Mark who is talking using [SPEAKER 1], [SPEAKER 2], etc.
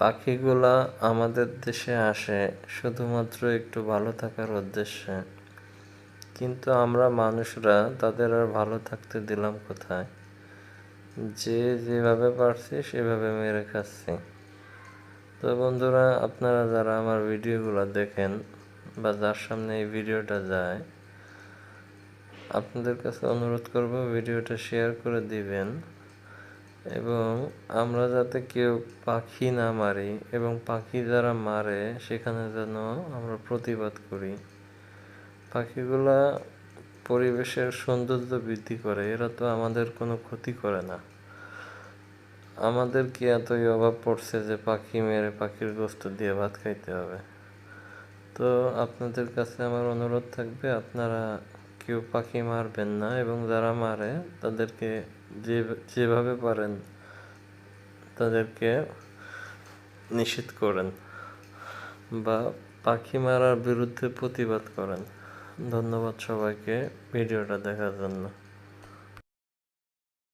[SPEAKER 1] পাখিগুলা আমাদের দেশে আসে শুধুমাত্র একটু ভালো থাকার উদ্দেশ্যে, কিন্তু আমরা মানুষরা তাদের আর ভালো থাকতে দিলাম কোথায়? যে যেভাবে পারছি সেভাবে মেরে খাচ্ছি। তো বন্ধুরা, আপনারা যারা আমার ভিডিওগুলো দেখেন বা যার সামনে এই ভিডিওটা যায়, আপনাদের কাছে অনুরোধ করব ভিডিওটা শেয়ার করে দিবেন, এবং আমরা যাতে কেউ পাখি না মারি, এবং পাখি যারা মারে সেখানে যেন আমরা প্রতিবাদ করি। পাখিগুলা পরিবেশের সৌন্দর্য বৃদ্ধি করে, এরা তো আমাদের কোনো ক্ষতি করে না। আমাদের কি এতই অভাব পড়ছে যে পাখি মেরে পাখির গোস্ত দিয়ে ভাত খাইতে হবে? তো আপনাদের কাছে আমার অনুরোধ থাকবে, আপনারা কেউ পাখি মারবেন না, এবং যারা মারে তাদেরকে যেভাবে পারেন তাদেরকে নিষেধ করেন বা পাখি মারার বিরুদ্ধে প্রতিবাদ করেন। ধন্যবাদ সবাইকে ভিডিওটা দেখার জন্য।